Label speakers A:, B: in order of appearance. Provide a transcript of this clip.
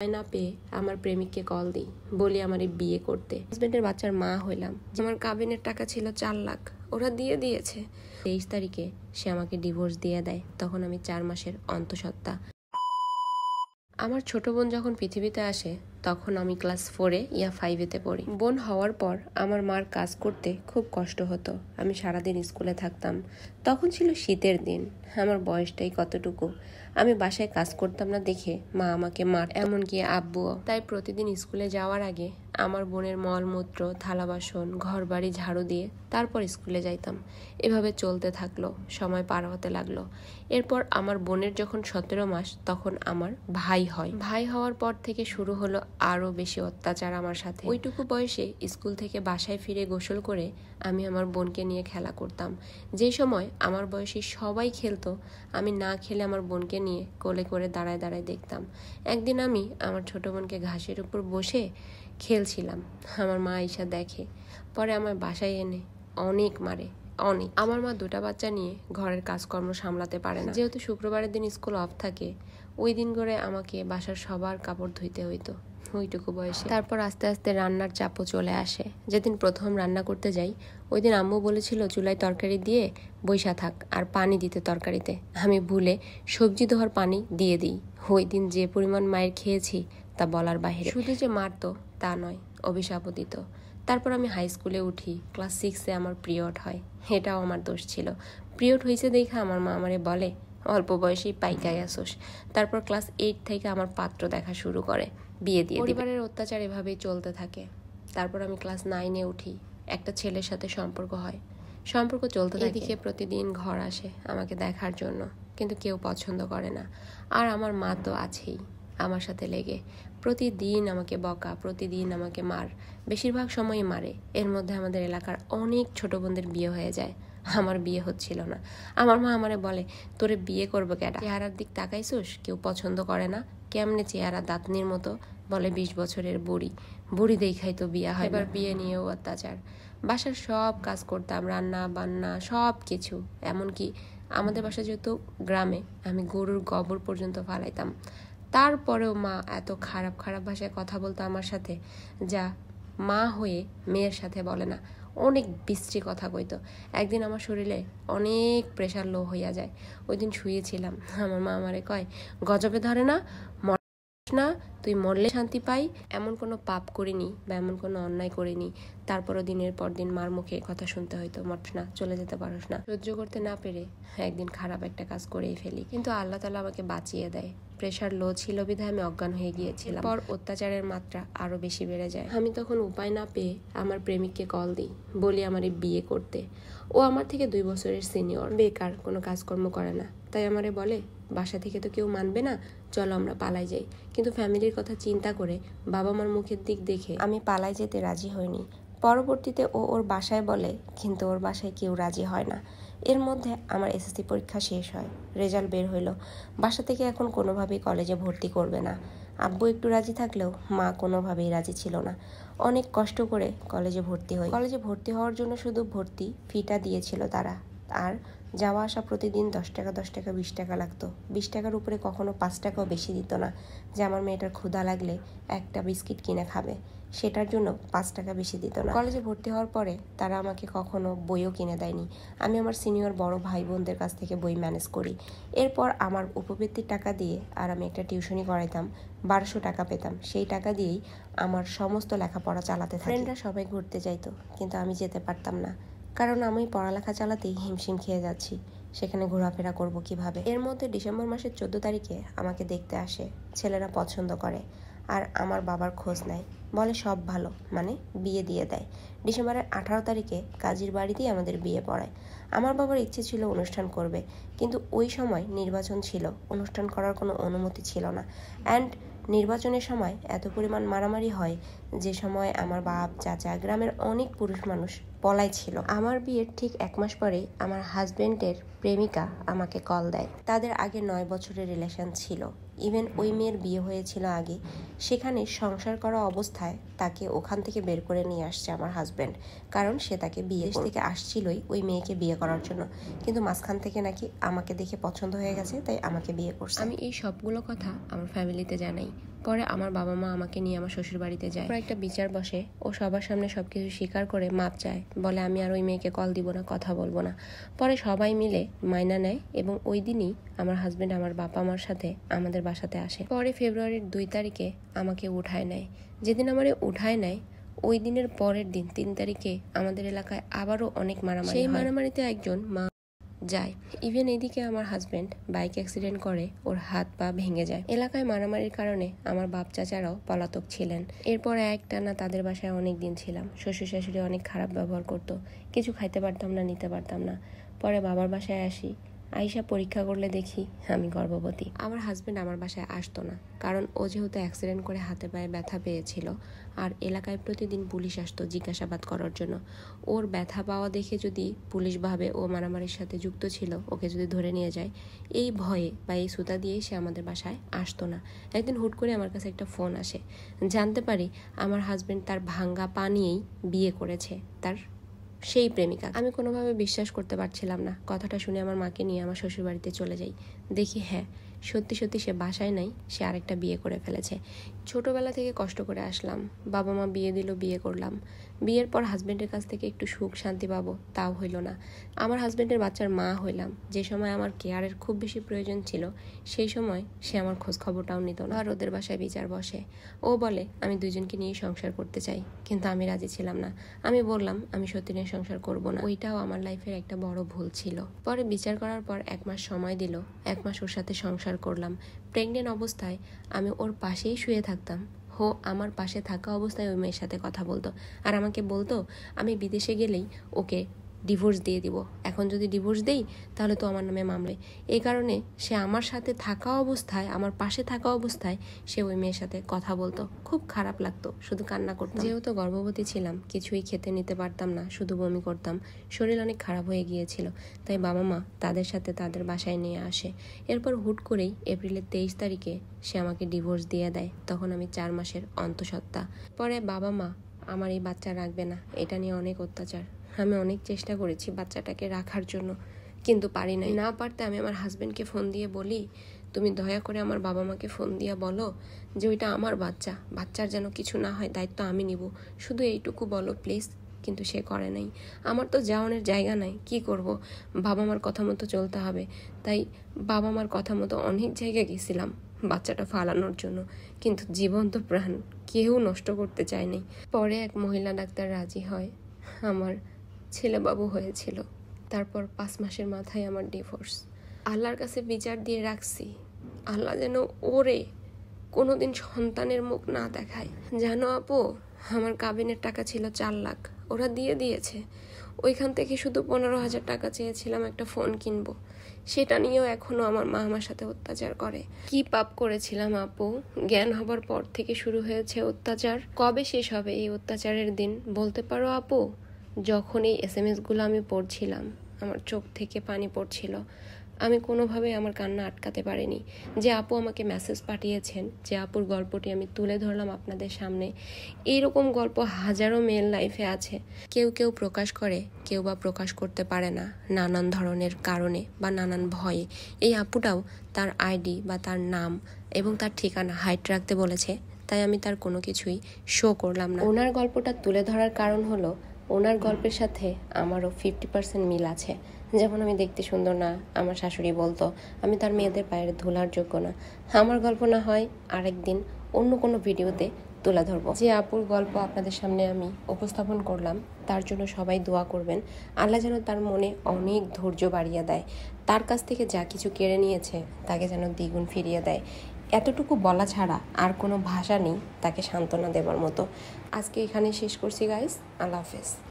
A: না পেয়ে আমার প্রেমিককে কল দিই, বলি আমার বিয়ে করতে। হাজবেন্ডের বাচ্চার মা হইলাম। আমার কাবিনের টাকা ছিল 4 লাখ, ওরা দিয়ে দিয়েছে। 23 তারিখে সে আমাকে ডিভোর্স দিয়ে দেয়। তখন আমি 4 মাসের অন্তঃসত্ত্বা। আমার ছোট বোন যখন পৃথিবীতে আসে তখন আমি ক্লাস 4-এ ইয়া 5-এতে পড়ি। বোন হওয়ার পর আমার মার কাজ করতে খুব কষ্ট হতো। আমি সারাদিন স্কুলে থাকতাম। তখন ছিল শীতের দিন, আমার বয়সটাই কতটুকু। আমি বাসায় কাজ করতাম না দেখে মা আমাকে মার, এমনকি আব্বুও। তাই প্রতিদিন স্কুলে যাওয়ার আগে আমার বোনের মলমূত্র, থালা বাসন, ঘর বাড়ি ঝাড়ু দিয়ে তারপর স্কুলে যাইতাম। এভাবে চলতে থাকলো, সময় পার হতে লাগলো। এরপর আমার বোনের যখন 17 মাস তখন আমার ভাই হয়। ভাই হওয়ার পর থেকে শুরু হলো আরো বেশি অত্যাচার আমার সাথে। ওইটুকু বয়সে স্কুল থেকে বাসায় ফিরে গোসল করে আমি আমার বোনকে নিয়ে খেলা করতাম। যে সময় আমার বয়সী সবাই খেলতো, আমি না খেলে আমার বোনকে নিয়ে কোলে করে দাঁড়ায় দাঁড়ায় দেখতাম। একদিন আমি আমার ছোট বোনকে ঘাসের উপর বসে খেলছিলাম, আমার মা আইসা দেখে। পরে আমার বাসায় এনে অনেক মারে, অনেক। আমার মা 2টা বাচ্চা নিয়ে ঘরের কাজকর্ম সামলাতে পারে না। যেহেতু শুক্রবারের দিন স্কুল অফ থাকে, ওই দিন করে আমাকে বাসার সবার কাপড় ধুইতে হইতো ওইটুকু বয়সে। তারপর আস্তে আস্তে রান্নার চাপও চলে আসে। যেদিন প্রথম রান্না করতে যাই ওই দিন আম্মু বলেছিল চুলায় তরকারি দিয়ে বইসা থাক আর পানি দিতে তরকারিতে। আমি ভুলে সবজি ধোয়ার পানি দিয়ে দিই। ওই দিন যে পরিমাণ মায়ের খেয়েছি তা বলার বাহিরে। শুধু যে মারতো তা নয়, অভিশাপও দিত। তারপর আমি হাই স্কুলে উঠি, ক্লাস 6-এ আমার পিরিয়ড হয়। এটাও আমার দোষ ছিল। পিরিয়ড হয়েছে দেখে আমার মা আমারে বলে অল্প বয়সেই পাইকায় আসোস। তারপর ক্লাস 8 থেকে আমার পাত্র দেখা শুরু করে, বিয়ে দিয়ে। পরিবারের অত্যাচার এভাবেই চলতে থাকে। তারপর আমি ক্লাস 9-এ উঠি, একটা ছেলের সাথে সম্পর্ক হয়। সম্পর্ক চলতে থাকে। এদিকে প্রতিদিন ঘর আসে আমাকে দেখার জন্য, কিন্তু কেউ পছন্দ করে না। আর আমার মা তো আছেই আমার সাথে লেগে। প্রতিদিন আমাকে বকা, প্রতিদিন আমাকে মার, বেশিরভাগ সময়ই মারে। এর মধ্যে আমাদের এলাকার অনেক ছোট বোনদের বিয়ে হয়ে যায়, আমার বিয়ে হচ্ছিল না। আমার মা আমারে বলে তোরে বিয়ে করবো কেডা, চেহারার দিক তাকাইছোস, কেউ পছন্দ করে না। কেমনে চেহারা, দাঁতনির মতো। বলে 20 বছরের বুড়ি, বুড়ি দেখাই তো বিয়ে হয়। এবার বিয়ে নিয়েও অত্যাচার। বাসার সব কাজ করতাম, রান্না বান্না সব কিছু। এমনকি আমাদের বাসা যেহেতু গ্রামে, আমি গরুর গোবর পর্যন্ত ফালাইতাম। তারপরেও মা এত খারাপ খারাপ ভাষায় কথা বলতো আমার সাথে, যা মা হয়ে মেয়ের সাথে বলে না। অনেক বিশ্রী কথা কইতো। একদিন আমার শরীরে অনেক প্রেশার লো হইয়া যায়। ওই দিন শুয়েছিলাম, আমার মা আমারে কয় গজবে ধরে না, না তুই মরলে শান্তি পাই। এমন কোনো পাপ করিনি বা এমন কোনো অন্যায় করিনি, তারপরও দিনের পর দিন মার মুখে কথা শুনতে হইতো, মরছ না, চলে যেতে পারস না। সহ্য করতে না পেরে একদিন খারাপ একটা কাজ করেই ফেলি, কিন্তু আল্লাহ তাআলা আমাকে বাঁচিয়ে দেয়। প্রেশার লো ছিল বিধায় আমি অজ্ঞান হয়ে গিয়েছিলাম। পর অত্যাচারের মাত্রা আরো বেশি বেড়ে যায়। আমি তখন উপায় না পেয়ে আমার প্রেমিককে কল দিই, বলি আমার বিয়ে করতে। ও আমার থেকে 2 বছরের সিনিয়র, বেকার, কোনো কাজকর্ম করে না। তাই আমারে বলে বাসা থেকে তো কেউ মানবে না, চলো আমরা পালাই যাই। কিন্তু ফ্যামিলির কথা চিন্তা করে, বাবা মার মুখের দিক দেখে আমি পালাই যেতে রাজি হইনি। পরবর্তীতে ও ওর বাসায় বলে, কিন্তু ওর বাসায় কেউ রাজি হয় না। এর মধ্যে আমার এসএসসি পরীক্ষা শেষ হয়, রেজাল্ট বের হইলো। বাসা থেকে এখন কোনোভাবেই কলেজে ভর্তি করবে না। আব্বু একটু রাজি থাকলেও মা কোনোভাবেই রাজি ছিল না। অনেক কষ্ট করে কলেজে ভর্তি হই। কলেজে ভর্তি হওয়ার জন্য শুধু ভর্তি ফিটা দিয়েছিল তারা, আর যাওয়া আসা প্রতিদিন 10 টাকা 10 টাকা 20 টাকা লাগতো। 20 টাকার উপরে কখনো 5 টাকাও বেশি দিত না। যে আমার মেয়েটার ক্ষুধা লাগলে একটা বিস্কিট কিনে খাবে, সেটার জন্য 5 টাকা বেশি দিত না। কলেজে ভর্তি হওয়ার পরে তারা আমাকে কখনো বইও কিনে দেয়নি। আমি আমার সিনিয়র বড় ভাই বোনদের কাছ থেকে বই ম্যানেজ করি। এরপর আমার উপবৃত্তির টাকা দিয়ে আর আমি একটা টিউশনি করাইতাম, 1200 টাকা পেতাম। সেই টাকা দিয়েই আমার সমস্ত লেখাপড়া চালাতে থাকি। ফ্রেন্ডরা সবাই ঘুরতে যাইতো, কিন্তু আমি যেতে পারতাম না, কারণ আমি পড়ালেখা চালাতেই হিমশিম খেয়ে যাচ্ছি। সেখানে ঘোরাফেরা করব কিভাবে? এর মধ্যে ডিসেম্বর মাসের 14 তারিখে আমাকে দেখতে আসে। ছেলেরা পছন্দ করে আর আমার বাবার খোঁজ নেয়, বলে সব ভালো, মানে বিয়ে দিয়ে দেয়। ডিসেম্বরের 18 তারিখে কাজীর বাড়িতেই আমাদের বিয়ে পড়ায়। আমার বাবার ইচ্ছে ছিল অনুষ্ঠান করবে, কিন্তু ওই সময় নির্বাচন ছিল, অনুষ্ঠান করার কোনো অনুমতি ছিল না। অ্যান্ড নির্বাচনের সময় এত পরিমাণ মারামারি হয়, যে সময় আমার বাপ, চাচা, গ্রামের অনেক পুরুষ মানুষ পলাই ছিল। আমার বিয়ের ঠিক 1 মাস পরে আমার হাজবেন্ডের প্রেমিকা আমাকে কল দেয়। তাদের আগে 9 বছরের রিলেশন ছিল। ইভেন ওই মেয়ের বিয়ে হয়েছিল আগে। সেখানে সংসার করা অবস্থায় তাকে ওখান থেকে বের করে নিয়ে আসছে আমার হাজবেন্ড, কারণ সে তাকে বিয়ে থেকে আসছিলই ওই মেয়েকে বিয়ে করার জন্য। কিন্তু মাঝখান থেকে নাকি আমাকে দেখে পছন্দ হয়ে গেছে, তাই আমাকে বিয়ে করছে। আমি এই সবগুলো কথা আমার ফ্যামিলিতে জানাই। পরে আমার বাবা মা আমাকে নিয়ে আমার শ্বশুর বাড়িতে যায়। পরে একটা বিচার বসে, ও সবার সামনে সবকিছু স্বীকার করে মাপ চায়, বলে আমি আর ওই মেয়েকে কল দিব না, কথা বলবো না। পরে সবাই মিলে মাইনা নেয় এবং ওই দিনই আমার হাজবেন্ড আমার বাবা মার সাথে আমাদের বাসাতে আসে। পরে ফেব্রুয়ারির 2 তারিখে আমাকে উঠায় নেয়। যেদিন আমারে উঠায় নেয় ওই দিনের পরের দিন 3 তারিখে আমাদের এলাকায় আবারও অনেক মারামারি। সেই মারামারিতে একজন মা যায়। ইভেন এদিকে আমার হাজবেন্ড বাইক অ্যাক্সিডেন্ট করে, ওর হাত পা ভেঙে যায়। এলাকায় মারামারির কারণে আমার বাপ চাচারাও পলাতক ছিলেন। এরপর একটানা তাদের বাসায় অনেক দিন ছিলাম। শ্বশুর শাশুড়ি অনেক খারাপ ব্যবহার করতো, কিছু খাইতে পারতাম না, নিতে পারতাম না। পরে বাবার বাসায় আসি, আইসা পরীক্ষা করলে দেখি আমি গর্ভবতী। আমার হাজবেন্ড আমার বাসায় আসতো না, কারণ ও যেহেতু অ্যাক্সিডেন্ট করে হাতে পায়ে ব্যথা পেয়েছিল, আর এলাকায় প্রতিদিন পুলিশ আসতো জিজ্ঞাসাবাদ করার জন্য। ওর ব্যথা পাওয়া দেখে যদি পুলিশ ভাবে ও মারামারির সাথে যুক্ত ছিল, ওকে যদি ধরে নিয়ে যায়, এই ভয়ে বা এই সুতা দিয়েই সে আমাদের বাসায় আসতো না। একদিন হুট করে আমার কাছে একটা ফোন আসে, জানতে পারি আমার হাজবেন্ড তার ভাঙ্গা পা নিয়েই বিয়ে করেছে তার সেই প্রেমিকা। আমি কোনোভাবে বিশ্বাস করতে পারছিলাম না। কথাটা শুনে আমার মাকে নিয়ে আমার শ্বশুর বাড়িতে চলে যাই। দেখি হ্যাঁ, সত্যি সত্যি সে বাসায় নাই, সে আরেকটা বিয়ে করে ফেলেছে। ছোটবেলা থেকে কষ্ট করে আসলাম, বাবা মা বিয়ে দিল, বিয়ে করলাম। বিয়ের পর হাজবেন্ডের কাছ থেকে একটু সুখ শান্তি পাবো, তাও হইল না। আমার হাজবেন্ডের বাচ্চার মা হইলাম। যে সময় আমার কেয়ারের খুব বেশি প্রয়োজন ছিল, সেই সময় সে আমার খোঁজ খবরটাও নিত না। আর ওদের বাসায় বিচার বসে, ও বলে আমি দুইজনকে নিয়ে সংসার করতে চাই, কিন্তু আমি রাজি ছিলাম না। আমি বললাম আমি সত্যি নিয়ে সংসার করব না। ওইটাও আমার লাইফের একটা বড় ভুল ছিল। পরে বিচার করার পর 1 মাস সময় দিল, 1 মাস ওর সাথে সংসার করলাম। প্রেগনেন্ট অবস্থায় আমি ওর পাশেই শুয়ে থাকতাম, ও আমার পাশে থাকা অবস্থায় ওই মেয়ের সাথে কথা বলতো, আর আমাকে বলতো আমি বিদেশে গেলেই ওকে ডিভোর্স দিয়ে দিব। এখন যদি ডিভোর্স দেই তাহলে তো আমার নামে মামলা। এই কারণে সে আমার সাথে থাকা অবস্থায়, আমার পাশে থাকা অবস্থায় সে ওই মেয়ের সাথে কথা বলতো। খুব খারাপ লাগতো, শুধু কান্না করতাম। যেহেতু গর্ভবতী ছিলাম, কিছুই খেতে নিতে পারতাম না, শুধু বমি করতাম, শরীর অনেক খারাপ হয়ে গিয়েছিল। তাই বাবা মা তাদের সাথে তাদের বাসায় নিয়ে আসে। এরপর হুট করেই এপ্রিলের 23 তারিখে সে আমাকে ডিভোর্স দিয়ে দেয়। তখন আমি 4 মাসের অন্তঃসত্ত্বা। পরে বাবা মা আমার এই বাচ্চা রাখবে না, এটা নিয়ে অনেক অত্যাচার। আমি অনেক চেষ্টা করেছি বাচ্চাটাকে রাখার জন্য, কিন্তু পারি নাই। না পারতে আমি আমার হাজবেন্ডকে ফোন দিয়ে বলি, তুমি দয়া করে আমার বাবা মাকে ফোন দিয়ে বলো যে ওইটা আমার বাচ্চা, বাচ্চার যেন কিছু না হয়, দায়িত্ব আমি নিব, শুধু এইটুকু বলো প্লিজ। কিন্তু সে করে নাই। আমার তো যাওয়ানোর জায়গা নাই, কি করব, বাবা মার কথা মতো চলতে হবে। তাই বাবা মার কথা মতো অনেক জায়গায় গেছিলাম বাচ্চাটা ফালানোর জন্য, কিন্তু জীবন্ত প্রাণ কেউ নষ্ট করতে চায়নি। পরে এক মহিলা ডাক্তার রাজি হয়, আমার ছেলে বাবু হয়েছিল। তারপর 5 মাসের মাথায় আমার ডিভোর্স। আল্লাহর কাছে বিচার দিয়ে রাখছি, আল্লাহ যেন ওরে কোনোদিন সন্তানের মুখ না দেখায়। জানো আপু, আমার কাবিনের টাকা ছিল 4 লাখ, ওরা দিয়ে দিয়েছে। ওইখান থেকে শুধু 15,000 টাকা চেয়েছিলাম একটা ফোন কিনবো, সেটা নিয়েও এখনো আমার মা আমার সাথে অত্যাচার করে। কি পাপ করেছিলাম আপু, জ্ঞান হবার পর থেকে শুরু হয়েছে অত্যাচার। কবে শেষ হবে এই অত্যাচারের দিন বলতে পারো আপু? যখন এই SMS গুলো আমি পড়ছিলাম, আমার চোখ থেকে পানি পড়ছিল। আমি কোনোভাবে আমার কান্না আটকাতে পারিনি। যে আপু আমাকে মেসেজ পাঠিয়েছেন, যে আপুর গল্পটি আমি তুলে ধরলাম আপনাদের সামনে, এইরকম গল্প হাজারো মেয়ের লাইফে আছে। কেউ কেউ প্রকাশ করে, কেউ বা প্রকাশ করতে পারে না নানান ধরনের কারণে বা নানান ভয়ে। এই আপুটাও তার আইডি বা তার নাম এবং তার ঠিকানা হাইড রাখতে বলেছে, তাই আমি তার কোনো কিছুই শো করলাম না। ওনার গল্পটা তুলে ধরার কারণ হলো, ওনার গল্পের সাথে আমারও 50% মিল আছে। যেমন আমি দেখতে সুন্দর না, আমার শাশুড়ি বলতো আমি তার মেয়েদের পায়ের ধুলার যোগ্য না। আমার গল্প না হয় আরেকদিন অন্য কোনো ভিডিওতে তুলে ধরবো। যে আপুর গল্প আপনাদের সামনে আমি উপস্থাপন করলাম, তার জন্য সবাই দোয়া করবেন। আল্লাহ যেন তার মনে অনেক ধৈর্য বাড়িয়ে দেয়, তার কাছ থেকে যা কিছু কেড়ে নিয়েছে তাকে যেন দ্বিগুণ ফিরিয়ে দেয়। এতটুকু বলা ছাড়া আর কোনো ভাষা নেই তাকে সান্ত্বনা দেবার মতো। আজকে এখানে শেষ করছি গাইস, আল্লাহ হাফেজ।